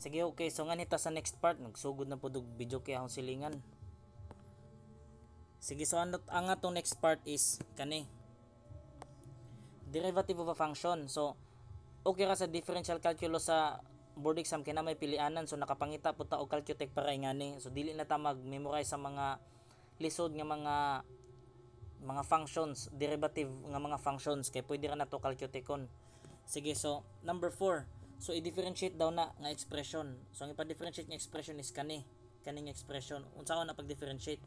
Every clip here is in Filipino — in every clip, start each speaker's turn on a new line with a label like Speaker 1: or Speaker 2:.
Speaker 1: Sige, okay. So nganita sa next part nagsugod na pud og video kay akong silingan. Sige, so ang atong next part is kani derivative of a function. So okay ra sa differential calculus sa board exam kay na may pilianan, so nakapangita pud ta og calcutech para ingani. So dili na ta mag-memorize sa mga lisod nga mga functions, derivative nga mga functions kay pwede ra na to calcutechon. Sige, so number 4. So i-differentiate daw na nga expression. So ang ipa-differentiate nga expression is kaning expression. Unsa na pag-differentiate?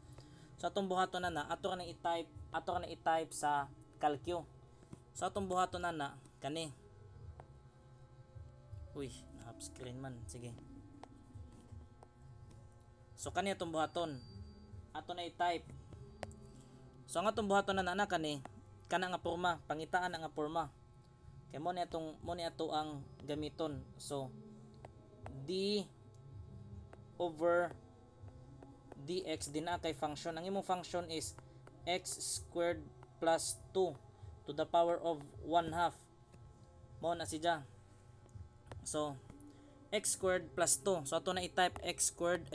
Speaker 1: So atong buhaton na ato ra na i-type sa calcu. So atong buhaton na kani. Uy, na-up screen man. Sige. So kani atong buhaton. Ato na i-type. So ang atong buhaton na kani kana nga porma, pangitaan nga porma. Kay mo ni ato ang gamiton. So d over dx din na kay function. Ang imong function is x squared plus 2 to the power of 1/2. Mo na siya. So x squared plus 2. So ato na i-type x squared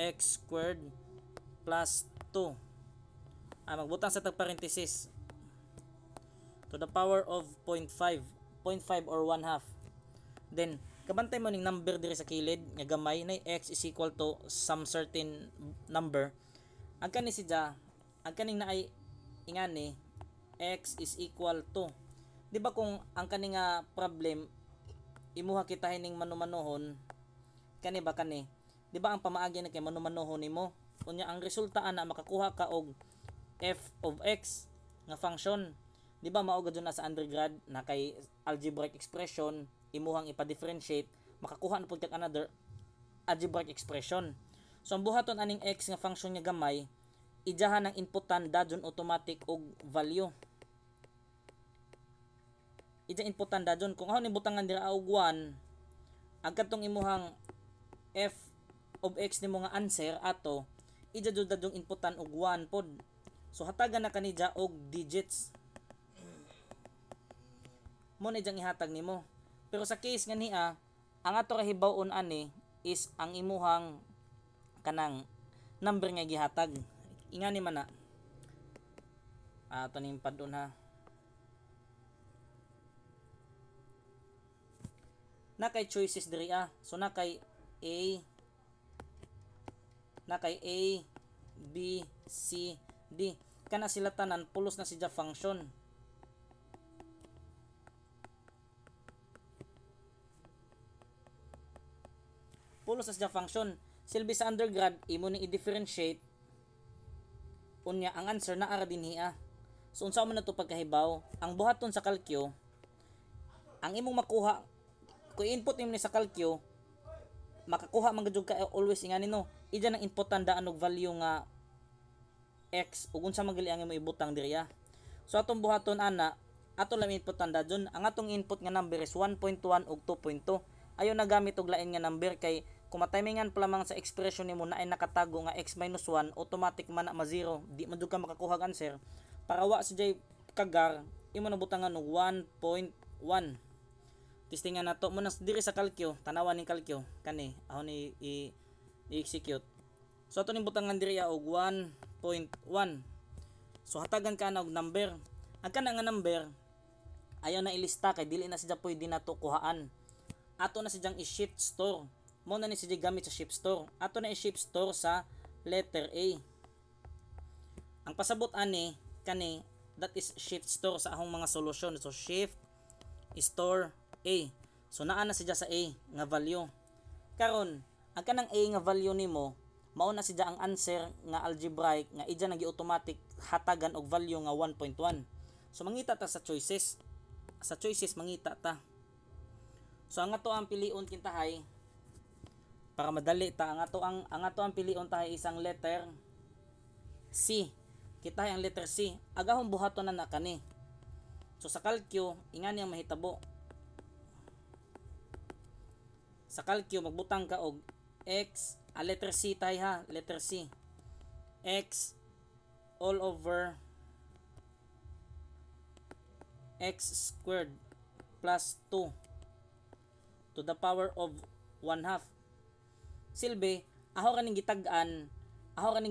Speaker 1: plus 2. Magbutang sa tag parenthesis to the power of 0.5 or 1/2. Then kabantay mo ning number diri sa kilid nga gamay na x is equal to some certain number. Ang kani siya, ang kaning naay ingani x is equal to, di ba kung ang kani nga problem imuha kita hining manumanohon kani ba kani, di ba ang pamaagi na kay manumanohon nimo unya ang resulta ana makakuha ka og f of x nga function. Di ba mao gud na sa undergrad na kay algebraic expression imuhang ipa-differentiate makakuha na pud kag another algebraic expression. So ang buhaton aning x nga function nga gamay ijahan ang inputan dadyon automatic og value. Ija inputan dadyon kung aho ni butangan dira og 1 agkatong imuhang f of x nimo nga answer ato ija jud dadyong inputan og 1 pod. So hatagan na kanija og digits. Mo na diyang ihatag nimo. Pero sa case nga niya, ang ato ra hibaw-on ani is ang imuhang kanang number nga gihatag. Ingani man na. Ato ning padon ha. Na kay choices diri So na kay A, B, C, D. Kana sila tanan pulos na siya function. Pulos sa siya function. Silbi sa undergrad imo ni i-differentiate unya ang answer na ara dinhi. So unsa man nato pagkahibaw, ang buhaton sa calcu ang imong makuha kung input nimo ni sa calcu makakuha man gud ka always ingani no. Ija nang input tandaan og value nga x ug unsa man gali ang imong ibutang diri. So atong buhaton ana ato lang input tanda dyon. Ang atong input nga number is 1.1 ug 2.2. Ayo na gamit og lain nga number kay kung matimingan pa lamang sa expression nimo na ay nakatago nga x minus 1 automatic man na ma-0 di man jud ka makakuha og answer. Para wa sa jay kagar imo na butangan og 1.1. Testingan nato mo diri sa calcu tanawan ning calcu kani aho ni i-execute. So ato ning butangan diri og 1.1. So hatagan ka na og number. Ang kana nga number ayaw na ilista kay dili na siya pwede nato kuhaan. Ato na siya i-shift store. Mo na ni siya gamit sa shift store. Ato na i-shift store sa letter A. Ang pasabot ani kani that is shift store sa ahong mga solution. So shift store A. So naa na siya sa A nga value. Karon ang kanang A nga value nimo mao na siya ang answer nga algebraic nga ija nagi automatic hatagan og value nga 1.1. So mangita ta sa choices. Sa choices mangita ta. So ang ato ang pilion kintahay para madali ta ang ato ang pilion tahay isang letter C. Kita ang letter C. Agahon buhaton na kani. So sa calcu ingani ang mahitabo. Sa calcu magbutang ka og x letter C tayo ha, letter C. X all over x squared plus 2 to the power of 1/2. silbi aho raning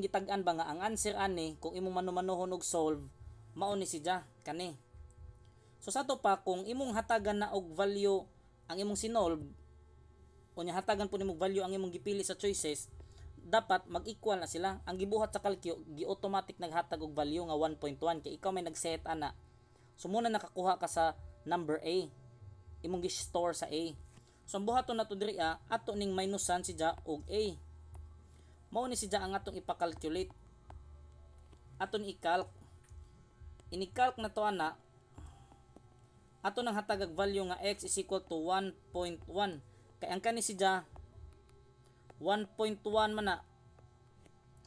Speaker 1: gitag-an ba nga ang answer ani kung imong manumanuhon og solve mao ni siya kani. So sa to pa kung imong hatagan na og value ang imong sinolve unya hatagan po nimong value ang imong gipili sa choices, dapat mag-equal na sila. Ang gibuhat sa calcio gi-automatic naghatag og value nga 1.1 kay ikaw may nag-set ana. So muna nakakuha ka sa number A, imong gi-store sa A. So ang buhaton nato diri ato ning minusan siya og A. Mao ni siya ang atong ipa-calculate. Aton i-calc. Ini-calc na to ana. Ato nang hatagag value nga x is equal to 1.1. Kay ang kani siya 1.1 man na.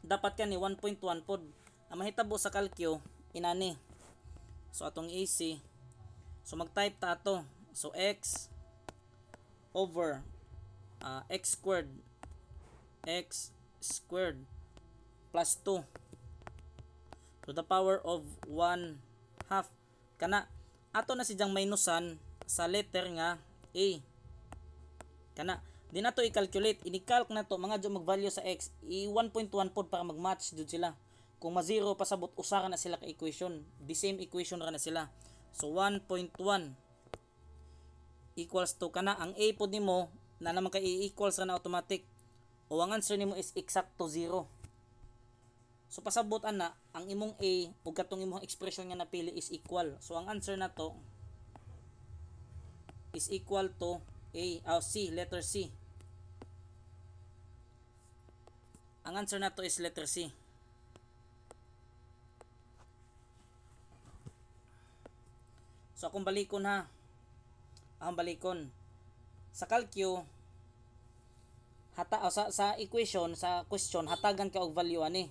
Speaker 1: Dapat kani 1.1 pod. Ang mahitabo sa calcio inani. So atong AC. So mag-type ta ato. So x over x squared plus 2 to the power of 1/2 kana ato na sidyang minusan sa letter nga A kana di na to i-calculate, ini-calc na to mga jud mag-value sa x i 1.1 pod para mag-match jud sila. Kung ma-0 pasabot usa na sila ka equation, the same equation ra na sila. So 1.1 equals to kana ang A pod nimo na naman kay equals ra na automatic o ang answer nimo is exacto 0. So pasabot ana ang imong A ug katong imong expression nga napili is equal. So ang answer na to is equal to C, letter C. Ang answer na to is letter C. So akong balikon ha. Akong balikon. Sa calcio sa equation, sa question hatagan ka og value ani.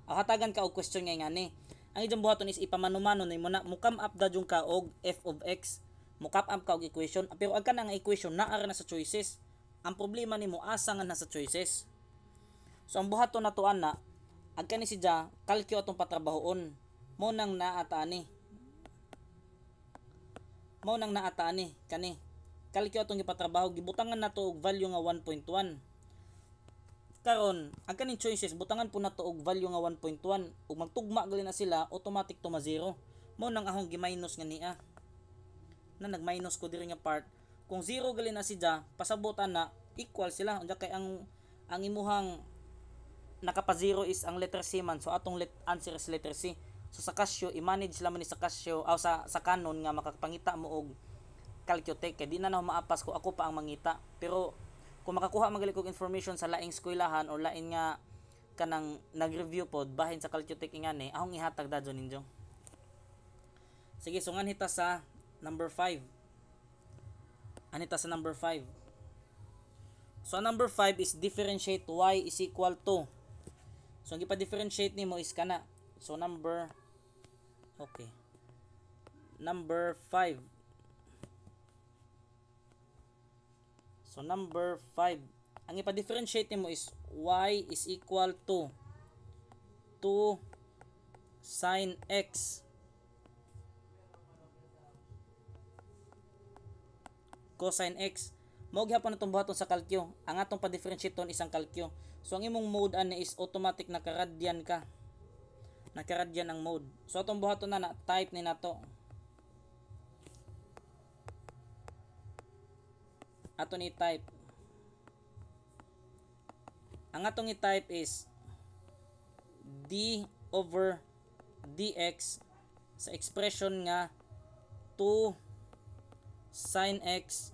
Speaker 1: Hatagan ka og question nga ngani. Ang inyong buhaton is ipamanumano nimo na mukam up dadyong ka og f of x. Mukap up ka og equation pero ang kanang equation naa na sa choices. Ang problema nimo asa nga nasa choices. So ang buhaton nato ana ag kani siya calcio atong patrabahoon. Mo nang naataani. Kani calcio atong gipatrabaho gibutangan nato og value nga 1.1. Karon ang kaning choices butangan po nato og value nga 1.1 ug magtugma gali na sila automatic to ma-0. Mo nang ahong gi-minus nga niya. Na nag-minus ko diri nga part. Kung 0 gali na siya, pasabutan na equal sila. Unya kay ang imuhang nakapa-0 is ang letter C man. So atong answer is letter C. So sa Casio i-manage lamang ni sa Casio sa Canon nga makapangita mo og Calciotech kay di na maapas ko ako pa ang mangita. Pero kung makakuha magaling kog information sa laing eskwelahan or lain nga kanang nag-review pod bahin sa Calciotech ingani ahong ihatag dadyo ninyo. Sige, so nganhita sa number 5. Anita sa number 5. So number 5 is differentiate y is equal to. So ang ipa-differentiate nimo is kana. So number 5. So number 5. Ang ipa-differentiate nimo is y is equal to 2 sin x cosine x. Mao gyapon natong buhaton sa calcio. Ang atong pa-differentiate ton isang calcio. So ang imong mode ani is automatic nakaradyan ka. Nakaradyan ang mode. So atong buhaton na type ni nato. Ato ni type. Ang atong i-type is d over dx sa expression nga 2 sin x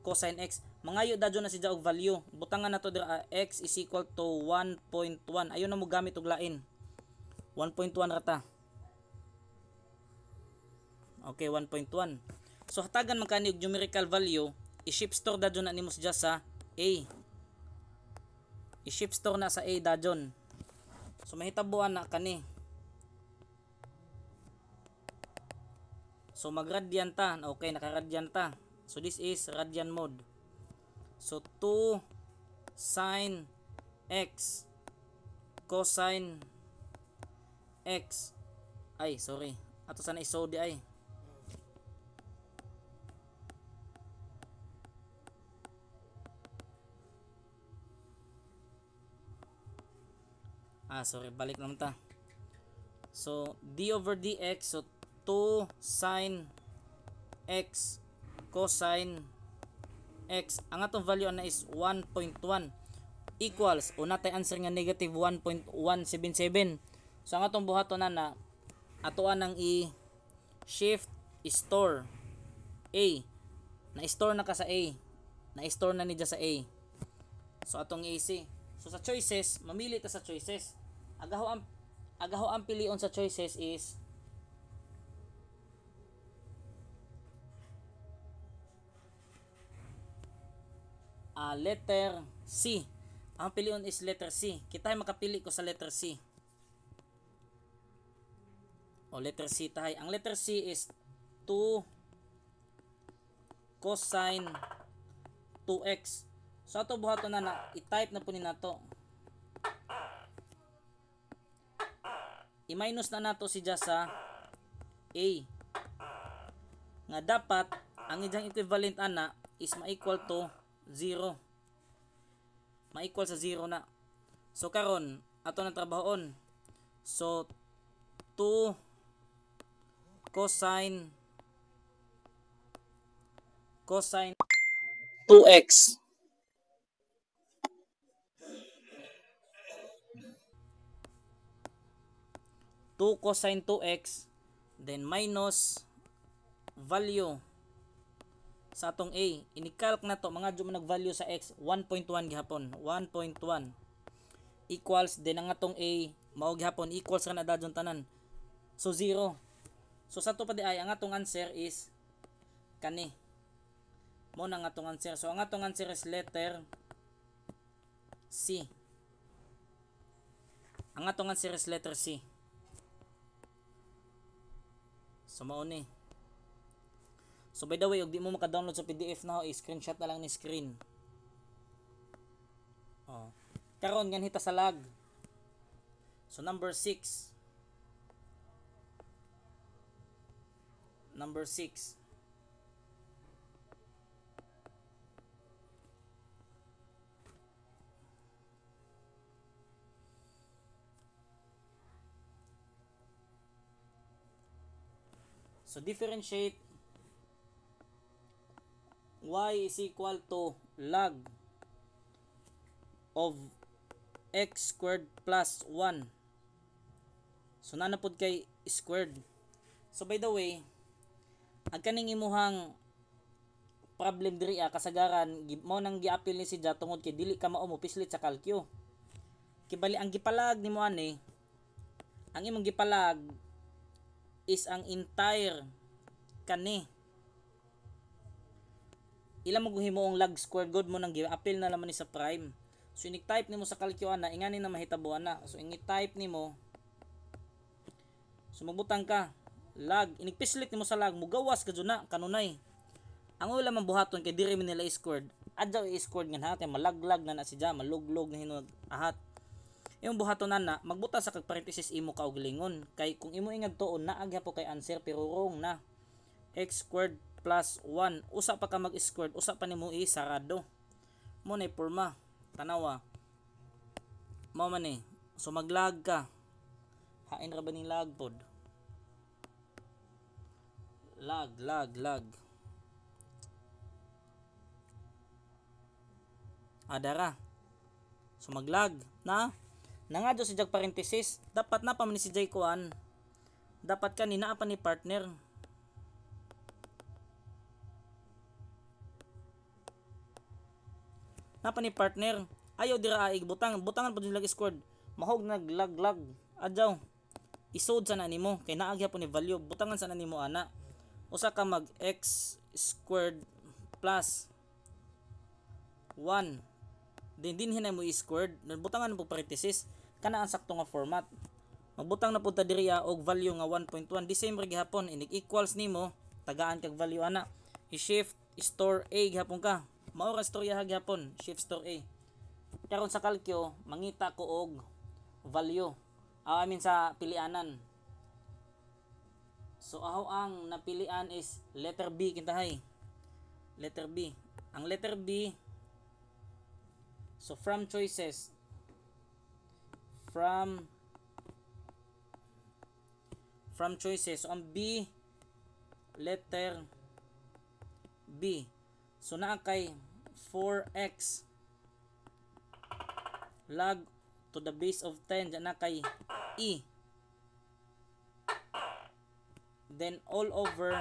Speaker 1: cosine x. Mangayo dadyo na siya og value. Butangan nato dira x is equal to 1.1. Ayon na mo gamit og lain. 1.1 rata. Okay, 1.1. So hatagan man kani og numerical value, i-shift store dadyo na nimo siya sa A. I-shift store na sa A dadyon. So mahitabuan na kani. So magradyan ta. Okay, nakaradyan ta. So this is radian mode. So 2 sin x cosine x. Ay, sorry. Ato sana isodi ay. sorry, balik naman ta. So d over dx, so 2 sine x cosine x, ang atong value na is 1.1 equals, una tay answer nga negative 1.177. So ang atong buhaton na atoan nang i-shift store A, na-store na ka sa A, na-store na niya sa A. So atong AC. So sa choices, mamili ta sa choices. Agaho ang pilion sa choices is letter C. Ang pilion is letter C. Kita ay makapili ko sa letter C. O letter C tayo. Ang letter C is 2 cosine 2x. So ato buhaton na i-type na po ni nato. I-minus na nato si sa A. Nga dapat ang iyang equivalent ana is ma-equal to 0. Ma-equal sa 0 na. So karon ato na trabahon. So 2 cosine 2x. Cosine 2x, then minus value sa atong A. Inikalk na to, mga dyan nag-value sa x, 1.1 gihapon. 1.1 equals, then ang atong A, mao gihapon, equals ka na dadyon tanan. So 0. So sa to pa di ay, ang atong answer is kani. Mo na ang atong answer. So ang atong answer is letter C. Ang atong answer is letter C. So mao ni. So by the way, og di mo maka-download sa PDF na ho, i-screenshot na lang ni screen. Oh. Karon ngan hita sa log. So number 6. Number 6. So differentiate y is equal to log of x squared plus 1. So nanapod kay squared. So by the way, ang kaning imuhang problem diri kasagaran mo nang giapil ni si Ja tungod kay dili ka mao mo pislit sa kalkyo. Kibali ang gipalag nimo ani, ang imong gipalag is ang entire kani. Ila mo himo ang log square good mo nang gi-appeal na laman ni sa prime. So inik-type nimo sa calcio ana, ingani na mahitabo ana. So ini-type nimo. So magbutang ka log, inig-pislit nimo sa log, mugawas ka jud na kanunay. Ang wala man buhaton kay diri man nila squared. Adjaw i-squared nga natin malaglag na si Ja, maluglog na hinog ahat. Yung buhaton na magbuta sa kag parenthesis imo kaugalingon kay kung imo ingad tuon naag po kay answer pero wrong na. X squared plus 1 usa pa ka mag-squared, usa pa nimo i-sarado mo na porma tanawa mao man ni. So maglag ka, hain ra ba ning lag pod, lag adara. So maglag na nangadyo si jag parenthesis, dapat na pa man si Jay kuan, dapat kanina pa ni partner. Napa ni partner, ayaw dira aig butangan pa lag squared, mahog naglaglag adjaw isod sa na nimo kay naagya po ni value, butangan sa na nimo ana usa ka mag x squared plus 1 din hinay mo i-squared, butangan po parenthesis kana ang sakto nga format. Magbutang na punta diri og value nga 1.1, di same ra gihapon, inig equals nimo tagaan kag value ana, i-shift store A gihapon ka, mao ra storya gihapon, shift store A. Karon sa kalkyo mangita ko og value, I mean sa pilianan. So aho ang napilian is letter B kintahay, letter B. Ang letter B, so from choices from choices. So ang B, letter B. So naa kay 4x log to the base of 10, dyan na kay E. Then all over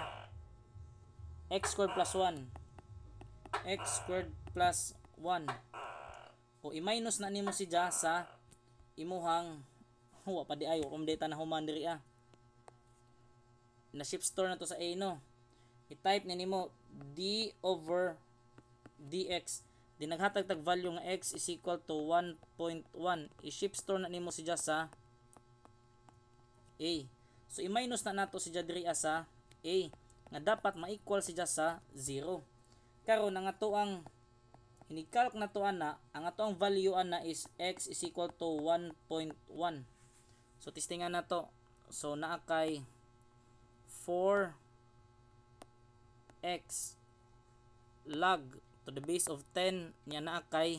Speaker 1: x squared plus 1. X squared plus 1. O i-minus na nimo si ja sa imuhang wa pa di ayo kung data na human diri na shift store na to sa A, no. I-type na nimo d over dx. Di naghatag tag value nga x is equal to 1.1. I-shift store na nimo si ja sa A. So i-minus na nato si ja diri sa A nga dapat ma-equal si ja sa 0. Karon ang ato ang hinikalk na to ana, ang ato ang value ana is x is equal to 1.1. So testingan na to. So naa kay 4x log to the base of 10 nya naa kay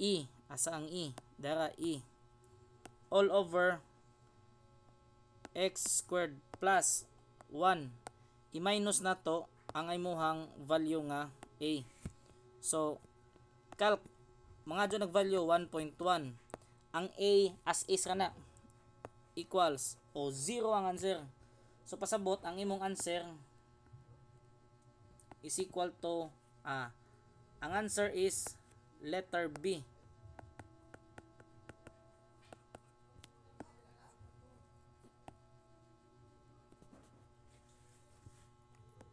Speaker 1: E. Asa ang E? Dara E. All over x squared plus 1. I-minus na to ang imuhang value nga A. So calc mga dyan nag-value 1.1. Ang A as is ra na equals o 0 ang answer. So pasabot ang imong answer is equal to ang answer is letter B.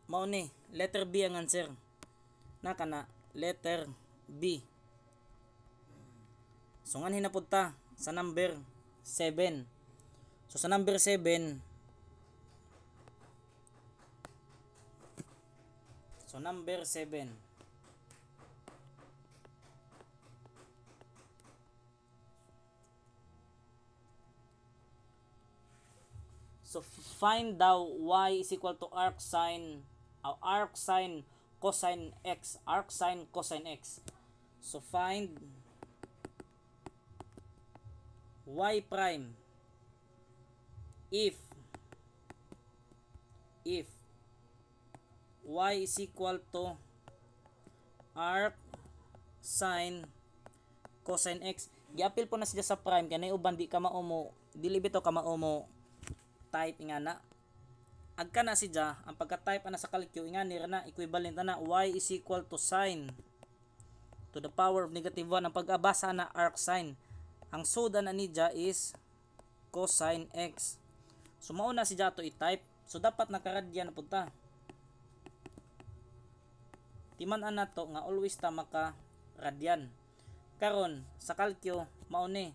Speaker 1: Mao ni letter B ang answer. Na kana letter B. So ngan hinapod ta sa number 7. So sa number 7, so number 7, so find daw y is equal to arc sine cosine x. Arc sine cosine x. So find y prime if y is equal to arc sine cosine x. Giapil po na siya sa prime kaya na uban di ka maumo, dili bitaw ka maumo type nga na. Agka na siya ang pagka-type ana sa calcu nga ni na equivalent na y is equal to sine to the power of negative 1. Ang pag-abasa na arc sine. Ang soda na niya is cosine x. So mauna siya to i-type. So dapat nakaradyan na punta. Timan-an na to nga always ta maka radyan. Karon sa calcu mauni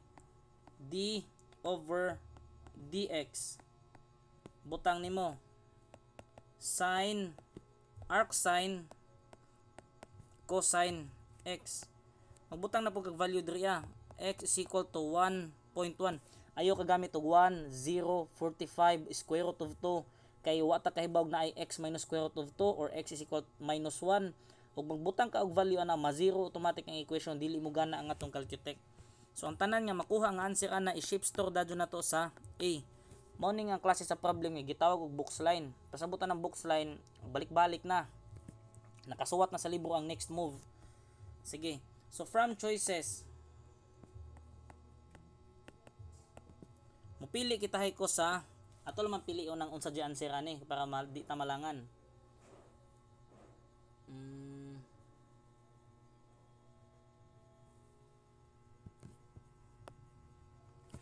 Speaker 1: d over dx. Butang nimo sine arc sine cosine x. Magbutang na po kag value diri x is equal to 1.1. Ayo ka gamit og 1, 0, 45 square root of 2 kay wa ta kahibawg na ay x minus square root of 2 or x is equal to minus 1. Ug magbutang ka og value ana ma-zero automatic ang equation, dili mo gana ang atong calcutech. So ang tanan nga makuha ang answer ana i-shift store dadyo na to sa A. Mao ni nga klase sa problem nga gitawag og box line. Pasabutan ng box line, balik-balik na. Nakasuwat na sa libro ang next move. Sige. So from choices, mupili kita hay ko sa atol man pili unang unsa di answer ani para di ta malangan.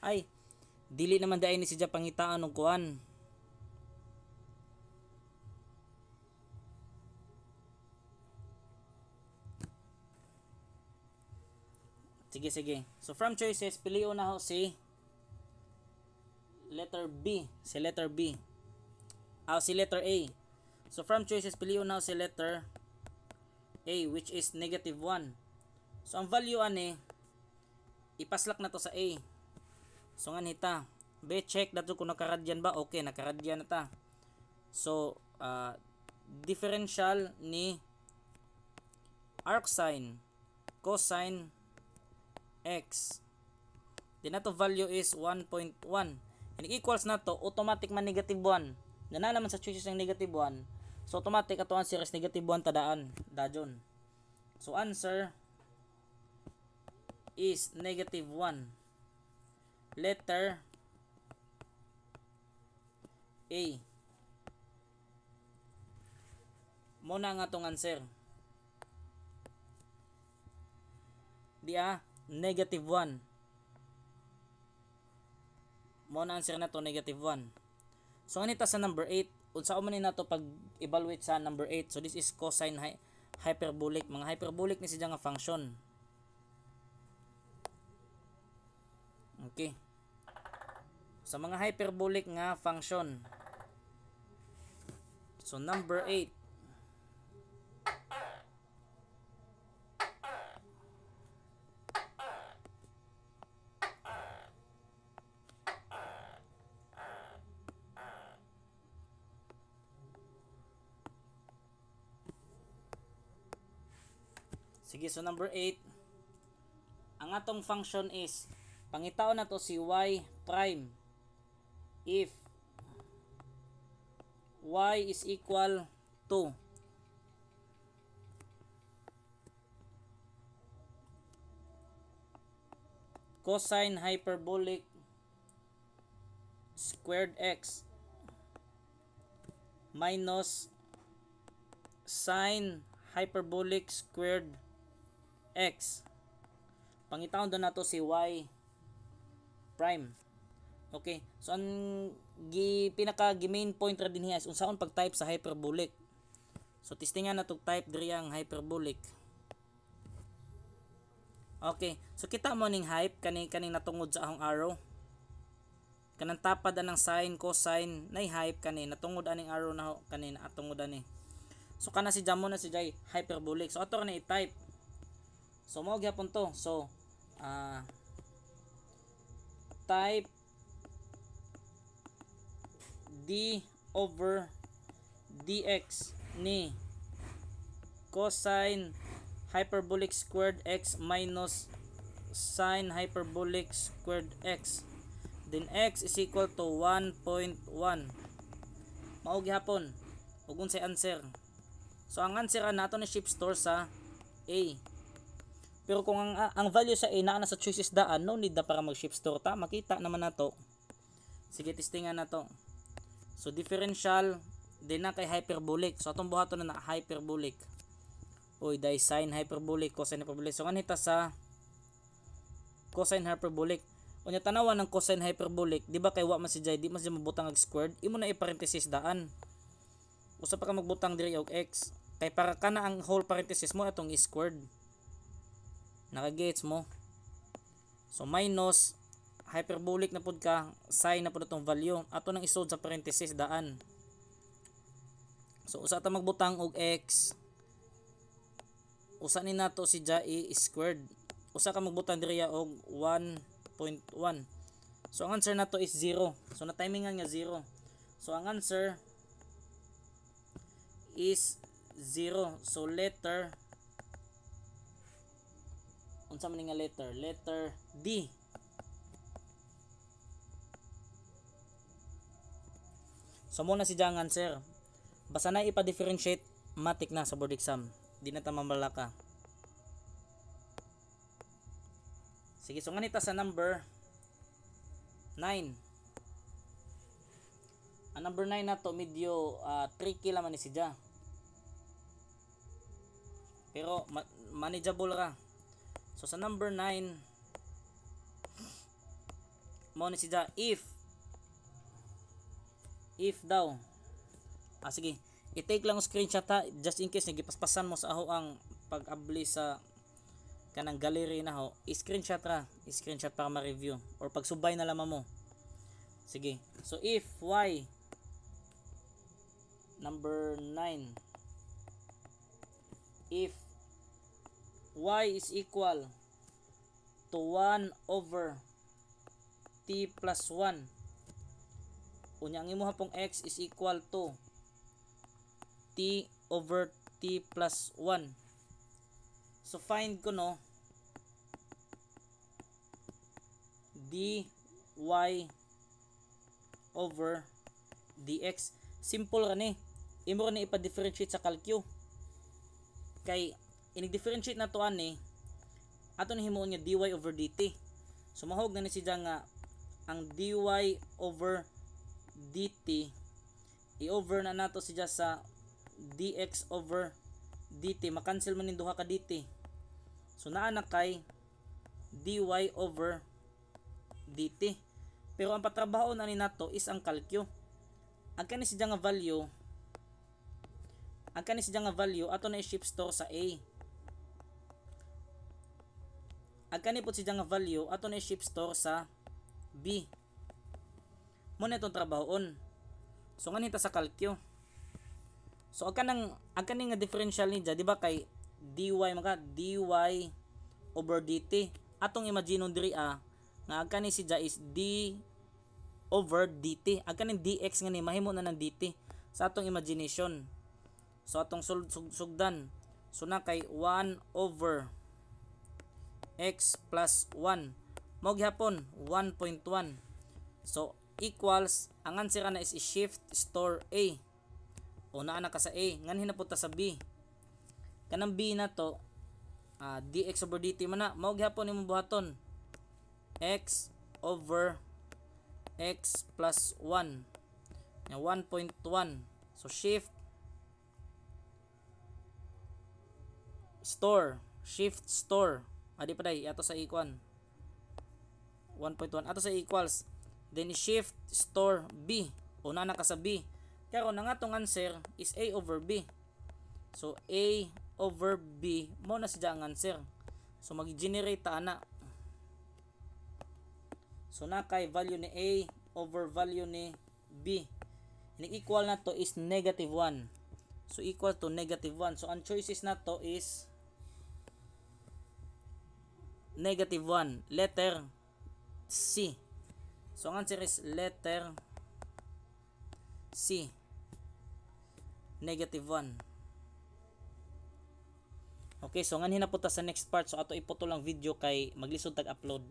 Speaker 1: Ay, dili naman dai ni siya pangitaan og kuan. Sige. So from choices, piliu na ho si letter B. Si letter B. Si letter A. So from choices, piliu na ho si letter A, which is negative 1. So ang value ani, ipaslak na to sa A. So nga nita, check dato kung nakaradyan ba. Okay, nakaradyan na ta. So differential ni arc sine cosine x. Then nato value is 1.1. And equals na to, automatic man negative 1. Na naman sa choices ng negative 1. So automatic ato answer is negative 1 tadaan. Dajon. So answer is negative 1. Letter A. Muna nga tong answer. Negative 1. Muna answer na to, negative 1. So anita sa number 8, unsa man ni nato pag evaluate sa number 8. So this is cosine hyperbolic. Mga hyperbolic ni siya nga function. Okay. Sa mga hyperbolic nga function. So number 8. Sige, so number 8. Ang atong function is pangitaon na to si y prime if y is equal to cosine hyperbolic squared x minus sine hyperbolic squared x. Pangitaon doon nato si y prime. Okay, so ang pinaka main point ra dinhi is unsaon pag-type sa hyperbolic. So testingan na tog type diri ang hyperbolic. Okay, so kita mo ning hype kaning natungod sa ahong arrow. Kanang tapad anang sine, cosine, nay hype kani natungod aning arrow na kani natungod ani. So kana si jamo na si jay hyperbolic. So ato ra na i-type. So mao gyapon to. So type d over dx ni cosine hyperbolic squared x minus sine hyperbolic squared x. Then x is equal to 1.1. Mao gyapon ug unsay answer. So ang answer nato ni shift store sa A. Pero kung ang value sa A na sa choices daan, no need na para mag-shift store ta. Makita naman na to. Sige, testingan na to. So, differential, din na kay hyperbolic. So, atong buhaton na hyperbolic. Uy, dahil sine hyperbolic, cosine hyperbolic. So, ganito sa cosine hyperbolic. Unya tanawan ng cosine hyperbolic, di ba kay wa man si jay, di man siya mabutang og squared, imo na i-parenthesis daan. Usa pa ka magbutang diri og x. Kay para kana ang whole parenthesis mo atong squared. Naka-gets mo. So minus hyperbolic na pud ka, sine na pud atong value. Ato nang isod sa parenthesis daan. So usa ta magbutang og x. Usa ni nato si jay squared. Usa ka magbutang diriya og 1.1. So ang answer nato is 0. So na timingan nga 0. So ang answer is 0. So letter unsa man nga letter? Letter D. So mo na si jang answer. Basta na ipa-differentiate matik na sa board exam. Di na ta mamalaka. Sige, so nganita sa number 9. Ang number 9 na to medyo tricky lang man ni si ja. Pero manageable ra. So sa number 9 mo ni si ja if daw sige i-take lang ang screenshot ha, just in case nagipaspasan mo sa aho ang pag-abli sa kanang gallery na ho, i-screenshot para ma-review or pagsubay na lamang mo. Sige, so if y number 9, if y is equal to 1 over t plus 1, unya ang imuha pong x is equal to t over t plus 1. So find ko no dy over dx. Simple ra ni. Imo ra ni ipa-differentiate sa calcu. Kay inig-differentiate na to ani, ato ni himuon nga dy over dt. So mahog na ni siya nga ang dy over dt i-over na nato siya sa dx over dt. Makancel man ning duha ka dt. So naa na kay dy over dt. Pero ang patrabaho na ni nato is ang calcu. Ang kani siya nga value, ato na i-shift store sa a. Ang kani po siya nga value, ato na i-shift store sa b. Mo na itong trabahoon. So nganita sa calcu. So ang kaning nga differential ni di ba kay dy dy over dt. Atong imagine diri nga ang kani siya is d over dt. Ang kaning dx nga ni mahimo na ng dt sa atong imagination. So atong sugdan. So na kay 1 over x plus 1. Mao gihapon 1.1. So equals ang answer na is shift store a. O naa na ka sa a, ngan hinapunta sa b. Kanang b na to dx over dt man na. Mao gihapon imong buhaton x over x plus 1 nya 1.1. So shift store adi pa day ato sa equal 1.1 ato sa equals, then shift store b. Una na ka sa b. Karon ang atong answer is a over b. So a over b mo na siya ang answer. So mag-generate ta ana. So na kay value ni a over value ni b. Ini-equal na to is negative 1. So equal to negative 1. So ang choices na to is negative 1. Letter C. So ang answer is letter C. Negative 1. Okay, so ngan hinapunta sa next part. So ato ipoto lang video kay maglisod tag upload.